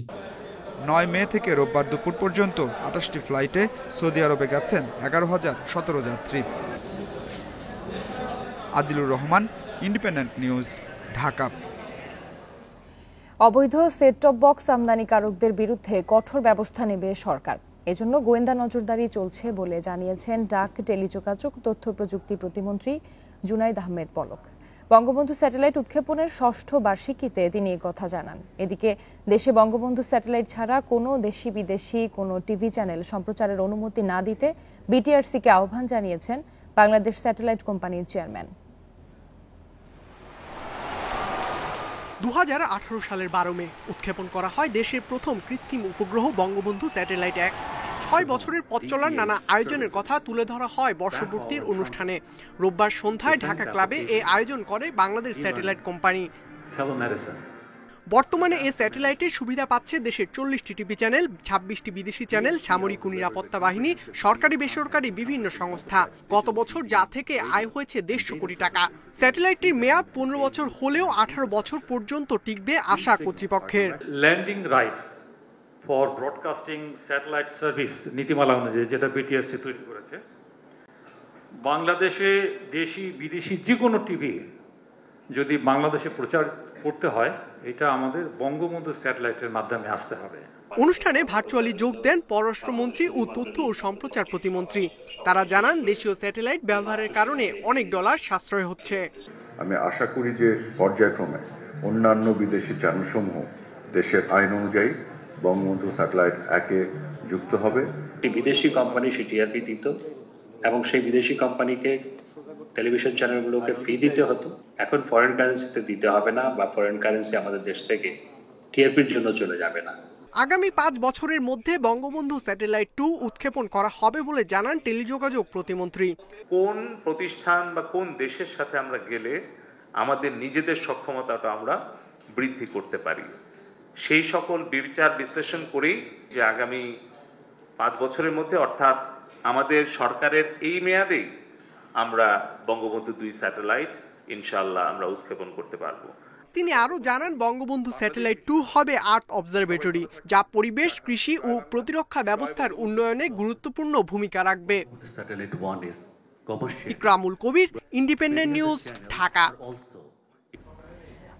9 মে থেকে রোববার দুপুর পর্যন্ত 28টি ফ্লাইটে সৌদি আরবে গেছেন 11,017 যাত্রী। Adilur Rahman, independent news, Dhaka. অবৈধ সেট টপ বক্স আমদানিকারকদের বিরুদ্ধে কঠোর ব্যবস্থা নেবে সরকার। এজন্য গোয়েন্দা নজরদারি চলছে বলে জানিয়েছেন ডাক, টেলিযোগাযোগ, তথ্য প্রযুক্তি প্রতিমন্ত্রী জুনাইদ আহমেদ পলক। বঙ্গবন্ধু স্যাটেলাইট উৎক্ষেপণের 6ষ্ঠ বার্ষিকীতে তিনি এই কথা জানান। এদিকে দেশে বঙ্গবন্ধু স্যাটেলাইট ছাড়া কোনো দেশি বিদেশি কোনো টিভি চ্যানেল সম্প্রচারের অনুমতি না দিতে বিটিআরসিকে আহ্বান জানিয়েছেন বাংলাদেশ স্যাটেলাইট কোম্পানির চেয়ারম্যান। 2018 সালের 12 মে উৎক্ষেপণ করা হয় দেশের প্রথম কৃত্রিম উপগ্রহ বঙ্গবন্ধু স্যাটেলাইট 1। 6 বছরের পথ চলার নানা আয়োজনের কথা তুলে ধরা হয় বর্ষপূর্তির অনুষ্ঠানে। রোববার সন্ধ্যায় ঢাকা ক্লাবে এই আয়োজন করে বাংলাদেশ স্যাটেলাইট কোম্পানি। বর্তমানে এই স্যাটেলাইটের সুবিধা পাচ্ছে দেশের 40টি টিভি চ্যানেল, 26টি বিদেশি চ্যানেল, সামরিক ও নিরাপত্তা বাহিনী, সরকারি বেসরকারি বিভিন্ন সংস্থা। গত বছর যা থেকে আয় হয়েছে 150 কোটি টাকা। স্যাটেলাইটটির মেয়াদ 15 বছর হলেও 18 বছর পর্যন্ত টিকবে আশা কর্তৃপক্ষের। Landing rights for broadcasting satellite service নীতিমালা অনুযায়ী, যেটা বিটিআরসি তৈরি করেছে, বাংলাদেশে দেশি বিদেশি যে কোনো টিভি যদি বাংলাদেশে প্রচার করতে হয়, এটা আমাদের বঙ্গবন্ধু স্যাটেলাইটের মাধ্যমে আসতে হবে। অনুষ্ঠানে ভার্চুয়ালি যোগ দেন পররাষ্ট্রমন্ত্রী ও তথ্য ও সম্প্রচার প্রতিমন্ত্রী। তারা জানান দেশীয় স্যাটেলাইট ব্যবহারের কারণে অনেক ডলার সাশ্রয় হচ্ছে। আমি আশা করি যে পর্যায়ক্রমে অন্যান্য বিদেশি চ্যানেলসমূহ দেশের আইন অনুযায়ী বঙ্গবন্ধু স্যাটেলাইট 1-এ যুক্ত হবে। বিদেশি কোম্পানি টিআরপি দিত এবং সেই বিদেশি কোম্পানিকে টেলিভিশন চ্যানেলগুলোকে ফি দিতে হতো। এখন ফরেন কারেন্সিতে দিতে হবে না, বা ফরেন কারেন্সি আমাদের দেশ থেকে টিআরপির জন্য চলে যাবে না। আগামী 5 বছরের মধ্যে বঙ্গবন্ধু স্যাটেলাইট 2 উৎক্ষেপণ করা হবে বলে জানান টেলিযোগাযোগ প্রতিমন্ত্রী। কোন প্রতিষ্ঠান বা কোন দেশের সাথে আমরা গেলে আমাদের নিজেদের সক্ষমতাটা আমরা বৃদ্ধি করতে পারি, সেই সকল বিচার বিশ্লেষণ করেই যে আগামী 5 বছরের মধ্যে, অর্থাৎ আমাদের সরকারের এই মেয়াদেই আমরা বঙ্গবন্ধু 2 স্যাটেলাইট ইনশাআল্লাহ আমরা উৎক্ষেপণ করতে পারবো। তিনি আরো জানান বঙ্গবন্ধু স্যাটেলাইট 2 হবে আর্থ অবজারভেটরি, যা পরিবেশ, কৃষি ও প্রতিরক্ষা ব্যবস্থার উন্নয়নে গুরুত্বপূর্ণ ভূমিকা রাখবে। ইকরামুল কবির, ইন্ডিপেন্ডেন্ট নিউজ, ঢাকা।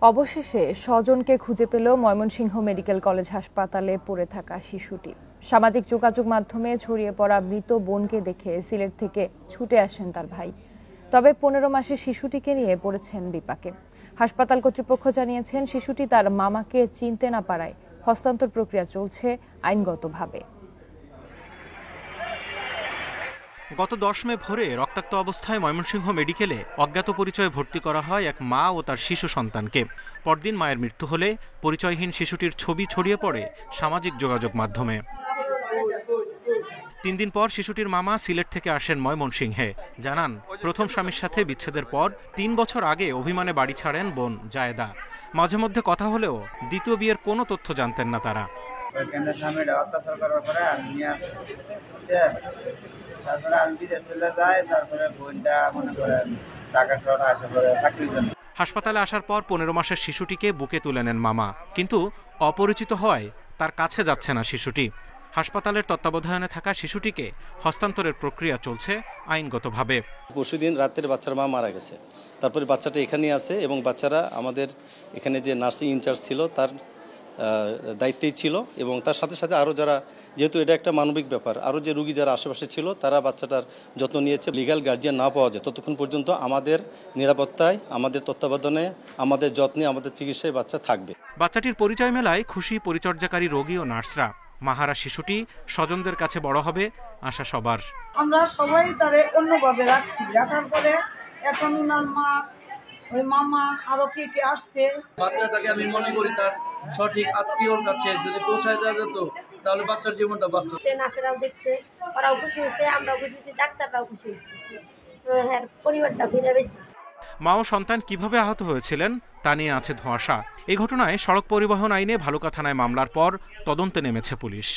অবশেষে স্বজনকে খুঁজে পেল ময়মনসিংহ মেডিকেল কলেজ হাসপাতালে পড়ে থাকা শিশুটি। সামাজিক যোগাযোগ মাধ্যমে ছড়িয়ে পড়া মৃত বোনকে দেখে সিলেট থেকে ছুটে আসেন তার ভাই। তবে 15 মাসের শিশুটিকে নিয়ে পড়েছেন বিপাকে। হাসপাতাল কর্তৃপক্ষ জানিয়েছেন, শিশুটি তার মামাকে চিনতে না পারায় হস্তান্তর প্রক্রিয়া চলছে আইনগতভাবে। গত 10 মে ভোরে রক্তাক্ত অবস্থায় ময়মনসিংহ মেডিকেলে অজ্ঞাত পরিচয়ে ভর্তি করা হয় এক মা ও তার শিশু সন্তানকে। পরদিন মায়ের মৃত্যু হলে পরিচয়হীন শিশুটির ছবি ছড়িয়ে পড়ে সামাজিক যোগাযোগ মাধ্যমে। 3 দিন পর শিশুটির মামা সিলেট থেকে আসেন ময়মনসিংহে। জানান, প্রথম স্বামীর সাথে বিচ্ছেদের পর 3 বছর আগে অভিমানে বাড়ি ছাড়েন বোন জায়েদা। মাঝে মধ্যে কথা হলেও দ্বিতীয় বিয়ের কোনো তথ্য জানতেন না তারা। হাসপাতালে আসার পর 15 মাসের শিশুটিকে বুকে তুলে নেন মামা, কিন্তু অপরিচিত হওয়ায় তার কাছে যাচ্ছে না শিশুটি। হাসপাতালের তত্ত্বাবধানে থাকা শিশুটিকে হস্তান্তরের প্রক্রিয়া চলছে আইনগতভাবে। পরশুদিন রাতের বাচ্চার মা মারা গেছে, তারপরে বাচ্চাটা এখানেই আছে এবং বাচ্চারা আমাদের এখানে যে নার্সিং ইনচার্জ ছিল তার দায়িত্বেই ছিল এবং তার সাথে সাথে আরও যারা, যেহেতু এটা একটা মানবিক ব্যাপার, আরও যে রুগী যারা আশেপাশে ছিল তারা বাচ্চাটার যত্ন নিয়েছে। লিগ্যাল গার্জিয়ান না পাওয়া যায় ততক্ষণ পর্যন্ত আমাদের নিরাপত্তায়, আমাদের তত্ত্বাবধানে, আমাদের যত্নে, আমাদের চিকিৎসায় বাচ্চা থাকবে। বাচ্চাটির পরিচয় মেলায় খুশি পরিচর্যাকারী রোগী ও নার্সরা। মাহারা শিশুটি স্বজনদের কাছে বড় হবে আশা সবার। আমরা সবাই তারে অন্যভাবে রাখছি, রাখার পরে এখন উনার মা, ওই মামা, আরো কে আসছে। বাচ্চাটাকে আমি মনে করি তার সঠিক আত্মীয়র কাছে যদি পৌঁছায় দেওয়া যেত তাহলে বাচ্চার জীবনটা বাঁচত। নার্সেরাও দেখছে, ওরাও খুশি হয়েছে, আমরাও খুশি হয়েছি, ডাক্তাররাও খুশি হয়েছে, হ্যাঁ পরিবারটা ফিরে পেয়েছে। মা ও সন্তান কিভাবে আহত হয়েছিলেন তা নিয়ে আছে ধোঁয়াশা। এই ঘটনায় সড়ক পরিবহন আইনে ভালুকা থানায় মামলার পর তদন্তে নেমেছে পুলিশ।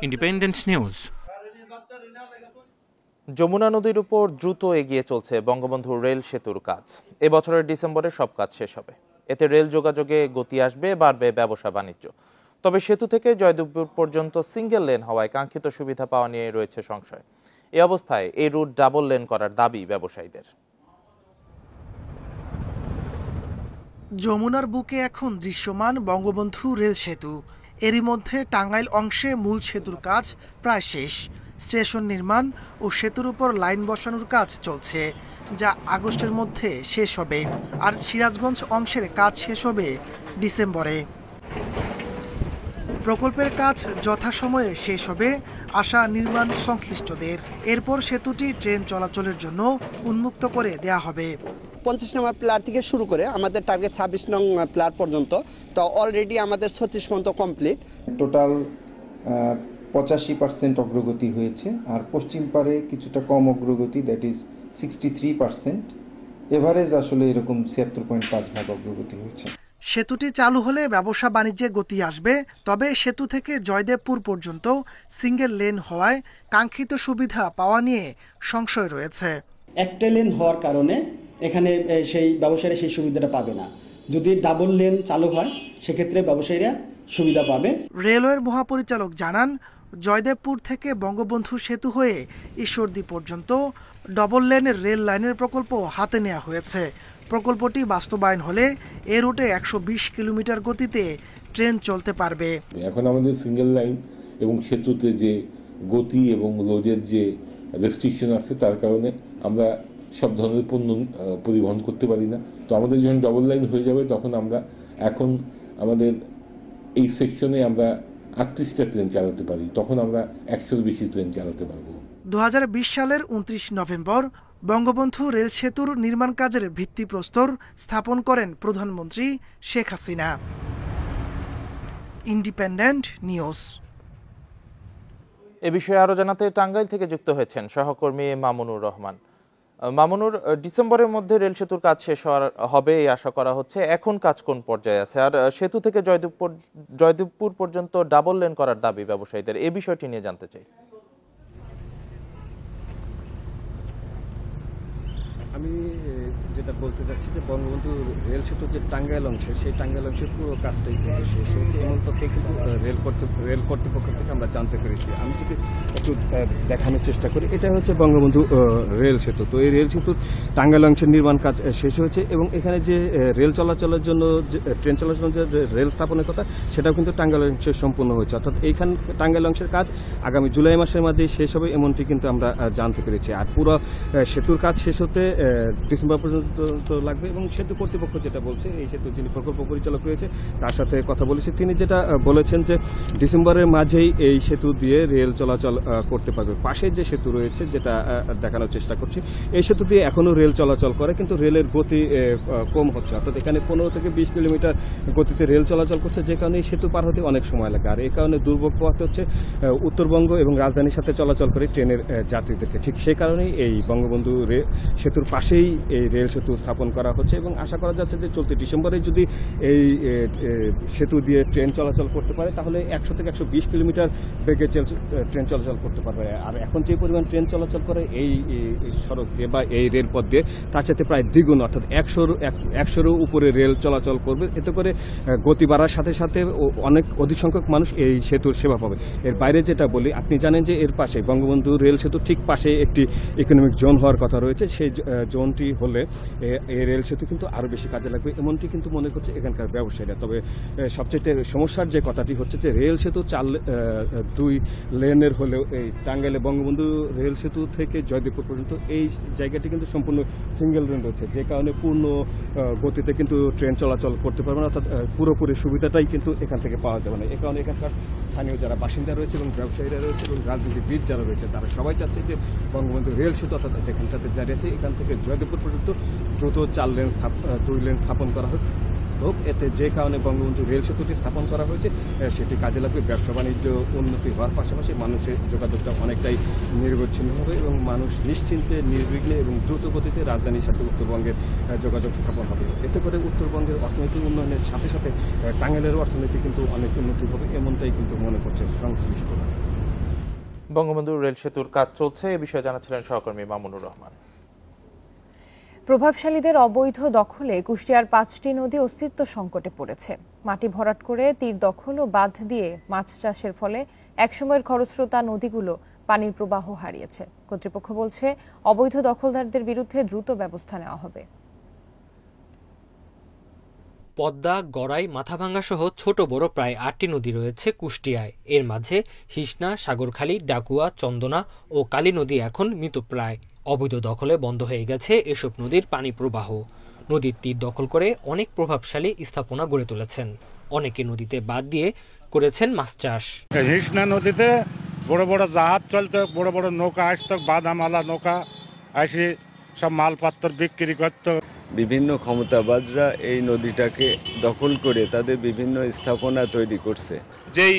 Independent news. যমুনা নদীর উপর দ্রুত এগিয়ে চলছে বঙ্গবন্ধু রেল সেতুর কাজ। এবছরের ডিসেম্বরে সব কাজ শেষ হবে। এতে রেল যোগাযোগে গতি আসবে, বাড়বে ব্যবসা বাণিজ্য। তবে সেতু থেকে জয়দেবপুর পর্যন্ত সিঙ্গেল লেন হওয়ায় কাঙ্ক্ষিত সুবিধা পাওয়া নিয়ে রয়েছে সংশয়। এই অবস্থায় এই রুট ডাবল লেন করার দাবি ব্যবসায়ীদের। যমুনার বুকে এখন দৃশ্যমান বঙ্গবন্ধু রেল সেতু। এরই মধ্যে টাঙ্গাইল অংশে মূল সেতুর কাজ প্রায় শেষ। স্টেশন নির্মাণ ও সেতুর উপর লাইন বসানোর কাজ চলছে, যা আগস্টের মধ্যে শেষ হবে। আর সিরাজগঞ্জ অংশের কাজ শেষ হবে ডিসেম্বরে। প্রকল্পের কাজ যথাসময়ে শেষ হবে আশা নির্মাণ সংশ্লিষ্টদের। এরপর সেতুটি ট্রেন চলাচলের জন্য উন্মুক্ত করে দেয়া হবে। 50 নম্বর প্লার থেকে শুরু করে আমাদের টার্গেট 26 নং প্লার পর্যন্ত, তো অলরেডি আমাদের 36 পর্যন্ত কমপ্লিট। টোটাল 85% অগ্রগতি হয়েছে, আর পশ্চিম পারে কিছুটা কম অগ্রগতি, দ্যাট ইজ 63%। এভারেজ আসলে এরকম 76.5% অগ্রগতি হয়েছে। সেতুটি চালু হলে ব্যবসা বাণিজ্যে গতি আসবে। তবে সেতু থেকে জয়দেবপুর পর্যন্ত সিঙ্গেল লেন হওয়ায় কাঙ্ক্ষিত সুবিধা পাওয়া নিয়ে সংশয় রয়েছে। একটা লেন হওয়ার কারণে এখানে সেই ব্যবসায়ীরা সেই সুবিধাটা পাবে না। যদি ডাবল লেন চালু হয় সেক্ষেত্রে ব্যবসায়ীরা সুবিধা পাবে। রেলওয়ের মহাপরিচালক জানান, জয়দেবপুর থেকে বঙ্গবন্ধু সেতু হয়ে ঈশ্বরদী পর্যন্ত ডবল লেনের রেল লাইনের প্রকল্প হাতে নেওয়া হয়েছে। প্রকল্পটি বাস্তবায়ন হলে এ রুটে 120 কিলোমিটার গতিতে ট্রেন চলতে পারবে। এখন আমাদের সিঙ্গেল লাইন এবং সেতুতে যে গতি এবং লোডের যে রেস্ট্রিকশন আছে তার কারণে আমরা সব ধরনের পণ্য পরিবহন করতে পারি না। তো আমাদের যখন ডবল লাইন হয়ে যাবে তখন আমরা এখন আমাদের এই সেকশনে আমরা 38টা ট্রেন চালাতে পারি, তখন আমরা 100-এর বেশি ট্রেন চালাতে পারবো। 2020 সালের 29 নভেম্বর বঙ্গবন্ধু রেল সেতুর নির্মাণ কাজের ভিত্তিপ্রস্তর স্থাপন করেন প্রধানমন্ত্রী শেখ হাসিনা। Independent News. এ বিষয়ে আরো জানাতে টাঙ্গাইল থেকে যুক্ত হয়েছেন সহকর্মী মামুনুর রহমান। মামুনুর, ডিসেম্বরের মধ্যে রেল সেতুর কাজ শেষ হবে এই আশা করা হচ্ছে, এখন কাজ কোন পর্যায়ে আছে? আর সেতু থেকে জয়দেবপুর পর্যন্ত ডাবল লেন করার দাবি ব্যবসায়ীদের, এই বিষয়টি নিয়ে জানতে চাই। আমি যেটা বলতে চাচ্ছি যে বঙ্গবন্ধু রেল সেতুর যে টাঙ্গাইল অংশে, সেই টাঙ্গাইল অংশের পুরো কাজটাই কিন্তু শেষ হয়েছে, এমন তথ্য কিন্তু রেল কর্তৃপক্ষ থেকে আমরা জানতে পেরেছি। আমি যদি একটু দেখানোর চেষ্টা করি, এটা হচ্ছে বঙ্গবন্ধু রেল সেতু। তো এই রেল সেতুর টাঙ্গাইল অংশের নির্মাণ কাজ শেষ হয়েছে এবং এখানে যে রেল চলাচলের জন্য ট্রেন চলাচলের যে রেল স্থাপনের কথা, সেটাও কিন্তু টাঙ্গাইল অংশে সম্পূর্ণ হয়েছে। অর্থাৎ এইখান টাঙ্গাইল অংশের কাজ আগামী জুলাই মাসের মাঝেই শেষ হবে, এমনটি কিন্তু আমরা জানতে পেরেছি। আর পুরো সেতুর কাজ শেষ হতে ডিসেম্বর পর্যন্ত লাগবে এবং সেতু কর্তৃপক্ষ যেটা বলছে, এই সেতু যিনি প্রকল্প পরিচালক রয়েছে তার সাথে কথা বলেছে, তিনি যেটা বলেছেন যে ডিসেম্বরের মাঝেই এই সেতু দিয়ে রেল চলাচল করতে পারবে। পাশের যে সেতু রয়েছে, যেটা দেখানোর চেষ্টা করছি, এই সেতু দিয়ে এখনও রেল চলাচল করে, কিন্তু রেলের গতি কম হচ্ছে। অর্থাৎ এখানে 15 থেকে 20 কিলোমিটার গতিতে রেল চলাচল করছে, যে কারণে এই সেতু পার হতে অনেক সময় লাগে। আর এই কারণে দুর্ভোগ পোহাতে হচ্ছে উত্তরবঙ্গ এবং রাজধানীর সাথে চলাচল করে ট্রেনের যাত্রীদেরকে। ঠিক সেই কারণেই এই বঙ্গবন্ধু সেতুর পাশেই এই রেল সেতু স্থাপন করা হচ্ছে এবং আশা করা যাচ্ছে যে চলতি ডিসেম্বরে যদি এই সেতু দিয়ে ট্রেন চলাচল করতে পারে, তাহলে 100 থেকে 120 কিলোমিটার বেগে ট্রেন চলাচল করতে পারবে। আর এখন যে পরিমাণ ট্রেন চলাচল করে এই সড়ক দিয়ে বা এই রেলপথ দিয়ে, তার সাথে প্রায় দ্বিগুণ, অর্থাৎ 100-এরও উপরে রেল চলাচল করবে। এতে করে গতি বাড়ার সাথে সাথে অধিক সংখ্যক মানুষ এই সেতুর সেবা পাবে। এর বাইরে যেটা বলি, আপনি জানেন যে এর পাশে বঙ্গবন্ধু রেল সেতু ঠিক পাশে একটি ইকোনমিক জোন হওয়ার কথা রয়েছে। সেই জোনটি হলে এই রেল সেতু কিন্তু আরও বেশি কাজে লাগবে, এমনটি কিন্তু মনে করছে এখানকার ব্যবসায়ীরা। তবে সবচেয়ে সমস্যার যে কথাটি হচ্ছে যে রেল সেতু 2 লেনের হলেও এই টাঙ্গাইলে বঙ্গবন্ধু রেল সেতু থেকে জয়দেবপুর পর্যন্ত এই জায়গাটি কিন্তু সম্পূর্ণ সিঙ্গেল লেন রয়েছে, যে কারণে পূর্ণ গতিতে কিন্তু ট্রেন চলাচল করতে পারবে না, অর্থাৎ পুরোপুরি সুবিধাটাই কিন্তু এখান থেকে পাওয়া যাবে না। এ কারণে এখানকার স্থানীয় যারা বাসিন্দা রয়েছে এবং ব্যবসায়ীরা রয়েছে এবং রাজনীতিবিদ যারা রয়েছে, তারা সবাই চাচ্ছে যে বঙ্গবন্ধু রেল সেতু অর্থাৎ যেখানটাতে দাঁড়িয়ে আছে, এখান থেকে জয়দেবপুর পর্যন্ত দ্রুত 2 লেন স্থাপন করা হোক। এতে যে কারণে বঙ্গবন্ধু রেল সেতুটি স্থাপন করা হয়েছে, সেটি কাজে লাগবে। ব্যবসা বাণিজ্য উন্নতি হওয়ার পাশাপাশি মানুষের যোগাযোগটা অনেকটাই নির্বিচ্ছিন্ন হবে এবং মানুষ নিশ্চিন্তে, নির্বিঘ্নে এবং দ্রুত গতিতে রাজধানীর সাথে উত্তরবঙ্গের যোগাযোগ স্থাপন হবে। এতে করে উত্তরবঙ্গের অর্থনৈতিক উন্নয়নের সাথে সাথে টাঙ্গাইলের অর্থনীতি কিন্তু অনেক উন্নতি হবে, এমনটাই কিন্তু মনে করছে সংশ্লিষ্টরা। বঙ্গবন্ধু রেল সেতুর কাজ চলছে, এ বিষয়ে জানাচ্ছিলেন সহকর্মী মামুনুর রহমান। প্রভাবশালীদের অবৈধ দখলে কুষ্টিয়ার 5টি নদী অস্তিত্ব সংকটে পড়েছে। মাটি ভরাট করে তীর দখল ও বাঁধ দিয়ে মাছ চাষের ফলে একসময়ের খরস্রোতা নদীগুলো পানির প্রবাহ হারিয়েছে। কর্তৃপক্ষ বলছে অবৈধ দখলদারদের বিরুদ্ধে দ্রুত ব্যবস্থা নেওয়া হবে। পদ্মা, গড়াই, মাথাভাঙ্গা সহ ছোট বড় প্রায় 8টি নদী রয়েছে কুষ্টিয়ায়। এর মাঝে হিসনা, সাগরখালী, ডাকুয়া, চন্দনা ও কালী নদী এখন মৃতপ্রায়। অবৈধ দখলে বন্ধ হয়ে গেছে এসব নদীর পানি প্রবাহ। নদীর তীর দখল করে অনেক প্রভাবশালী স্থাপনা গড়ে তুলেছেন। অনেকে নদীতে বাদ দিয়ে করেছেন মাছ চাষ। হিসনা নদীতে বড় বড় জাহাজ চলতো, বড় বড় নৌকা আসতো, বাদামালা নৌকা আসি সব মালপত্র বিক্রি করতো। বিভিন্ন ক্ষমতাবাদরা এই নদীটাকে দখল করে তাদের বিভিন্ন স্থাপনা তৈরি করছে। যেই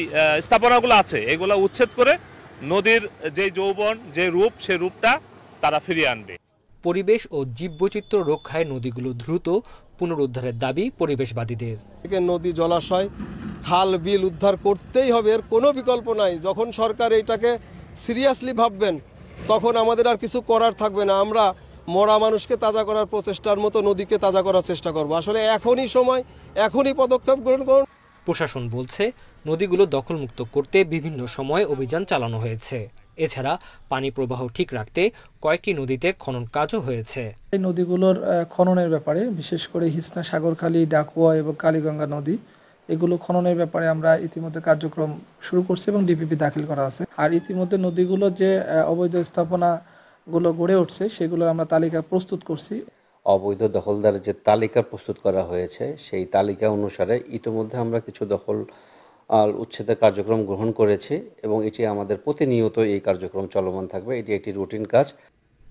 স্থাপনাগুলো আছে এগুলো উচ্ছেদ করে নদীর যে যৌবন, যে রূপ, সে রূপটা তারা ফিরিয়ে আনবে। পরিবেশ ও জীববৈচিত্র্য রক্ষায় নদীগুলো দ্রুত পুনরুদ্ধারের দাবি পরিবেশবাদীদের। নদী, জলাশয়, খাল, বিল উদ্ধার করতেই হবে, এর কোনো বিকল্প নাই। যখন সরকার এইটাকে সিরিয়াসলি ভাববেন, তখন আমাদের আর কিছু করার থাকবে না। আমরা মরা মানুষকে তাজা করার প্রচেষ্টার মতো নদীকে তাজা করার চেষ্টা করব। আসলে এখনই সময়, এখনই পদক্ষেপ গ্রহণ করুন। প্রশাসন বলছে নদীগুলো দখলমুক্ত করতে বিভিন্ন সময় অভিযান চালানো হয়েছে। এছাড়া পানি প্রবাহ ঠিক রাখতে কয়েকটি নদীতে খনন কাজও হয়েছে। এই নদীগুলোর খননের ব্যাপারে বিশেষ করে হিসনা, সাগরখালী, ডাকুয়া এবং কালীগঙ্গা নদী, এগুলো খননের ব্যাপারে আমরা ইতিমধ্যে কার্যক্রম শুরু করছি এবং ডিপিপি দাখিল করা আছে। আর ইতিমধ্যে নদীগুলোর যে অবৈধ স্থাপনাগুলো গড়ে উঠছে, সেগুলোর আমরা তালিকা প্রস্তুত করছি। অবৈধ দখলদারের যে তালিকা প্রস্তুত করা হয়েছে, সেই তালিকা অনুসারে ইতিমধ্যে আমরা কিছু দখল আর উচ্ছেদের কার্যক্রম গ্রহণ করেছি এবং এটি আমাদের প্রতিনিয়ত এই কার্যক্রম চলমান থাকবে। এটি একটি রুটিন কাজ।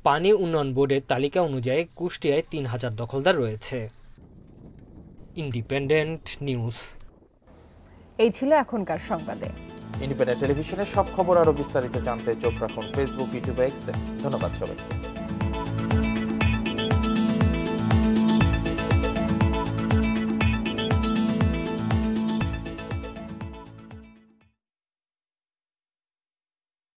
পানি উন্নয়ন বোর্ডের তালিকা অনুযায়ী কুষ্টিয়ায় 3000 দখলদার রয়েছে। Independent news. এই ছিল এখনকার সংবাদে। ইন্ডিপেন্ডেন্ট টেলিভিশনের সব খবর আরো বিস্তারিত জানতে চোখ রাখুন ফেসবুক, ইউটিউব, এক্সে। ধন্যবাদ সবাইকে।